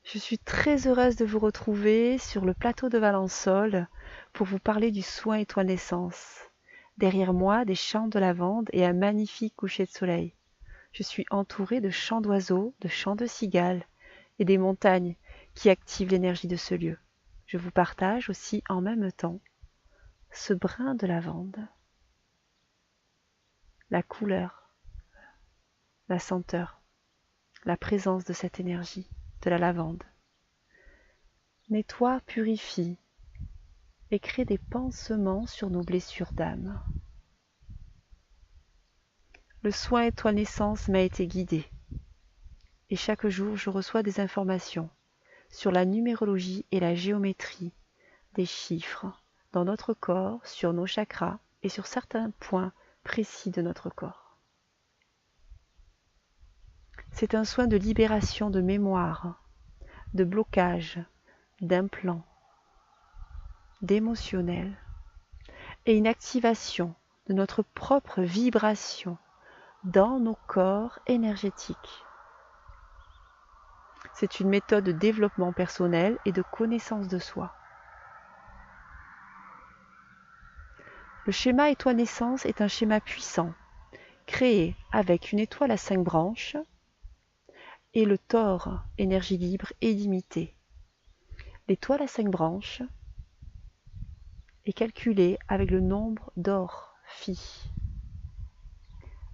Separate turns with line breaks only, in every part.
Je suis très heureuse de vous retrouver sur le plateau de Valençol pour vous parler du soin étoile naissance. Derrière moi, des champs de lavande et un magnifique coucher de soleil. Je suis entourée de chants d'oiseaux, de chants de cigales et des montagnes qui activent l'énergie de ce lieu. Je vous partage aussi en même temps ce brin de lavande, la couleur, la senteur, la présence de cette énergie de la lavande. Nettoie, purifie et crée des pansements sur nos blessures d'âme. Le soin étoile naissance m'a été guidé et chaque jour je reçois des informations sur la numérologie et la géométrie des chiffres dans notre corps, sur nos chakras et sur certains points précis de notre corps. C'est un soin de libération de mémoire, de blocage, d'implants, d'émotionnel et une activation de notre propre vibration dans nos corps énergétiques. C'est une méthode de développement personnel et de connaissance de soi. Le schéma étoile naissance est un schéma puissant, créé avec une étoile à 5 branches et le Thor, énergie libre et limitée. L'étoile à 5 branches est calculée avec le nombre d'or, phi.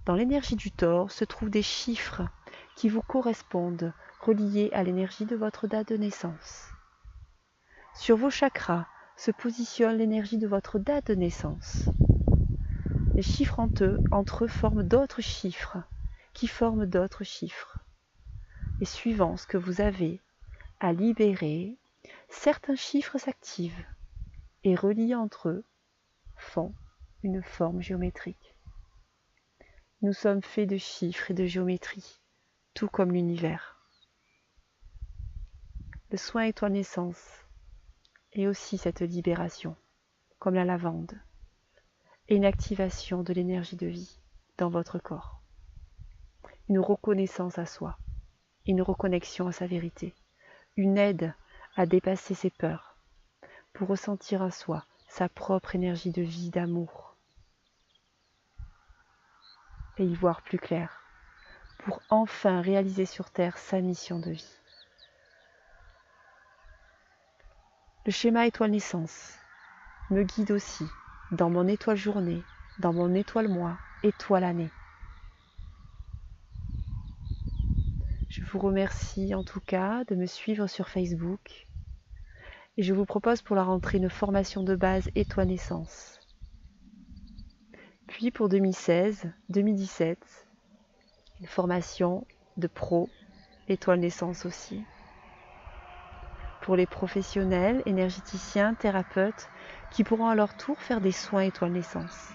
Dans l'énergie du Thor se trouvent des chiffres qui vous correspondent, reliés à l'énergie de votre date de naissance. Sur vos chakras se positionne l'énergie de votre date de naissance. Les chiffres entre eux forment d'autres chiffres, qui forment d'autres chiffres. Et suivant ce que vous avez à libérer, certains chiffres s'activent et reliés entre eux font une forme géométrique. Nous sommes faits de chiffres et de géométrie, tout comme l'univers. Le soin étoile naissance est aussi cette libération, comme la lavande, et une activation de l'énergie de vie dans votre corps. Une reconnaissance à soi, une reconnexion à sa vérité, une aide à dépasser ses peurs, pour ressentir à soi sa propre énergie de vie, d'amour, et y voir plus clair, pour enfin réaliser sur Terre sa mission de vie. Le schéma étoile naissance me guide aussi dans mon étoile journée, dans mon étoile mois, étoile année. Je vous remercie en tout cas de me suivre sur Facebook et je vous propose pour la rentrée une formation de base étoile naissance. Puis pour 2016-2017, une formation de pro étoile naissance aussi. Pour les professionnels, énergéticiens, thérapeutes qui pourront à leur tour faire des soins étoile naissance.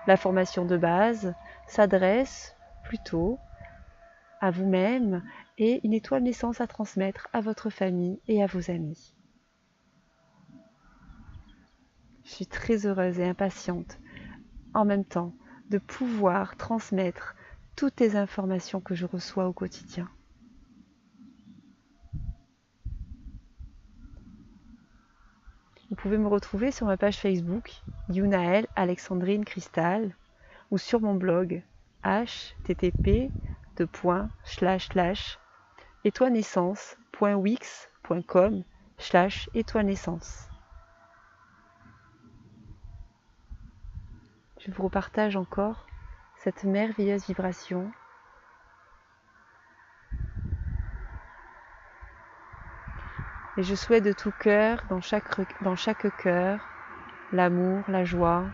La formation de base s'adresse plutôt à vous-même et une étoile naissance à transmettre à votre famille et à vos amis. Je suis très heureuse et impatiente en même temps de pouvoir transmettre toutes les informations que je reçois au quotidien. Vous pouvez me retrouver sur ma page Facebook Younaël Alexandrine Cristal ou sur mon blog http://étoilenaissance.wix.com/étoilenaissance. Je vous repartage encore cette merveilleuse vibration. Et je souhaite de tout cœur, dans chaque cœur, l'amour, la joie,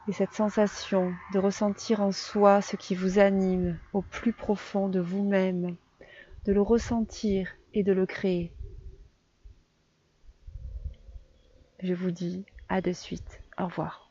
et cette sensation de ressentir en soi ce qui vous anime au plus profond de vous-même, de le ressentir et de le créer. Je vous dis à de suite. Au revoir.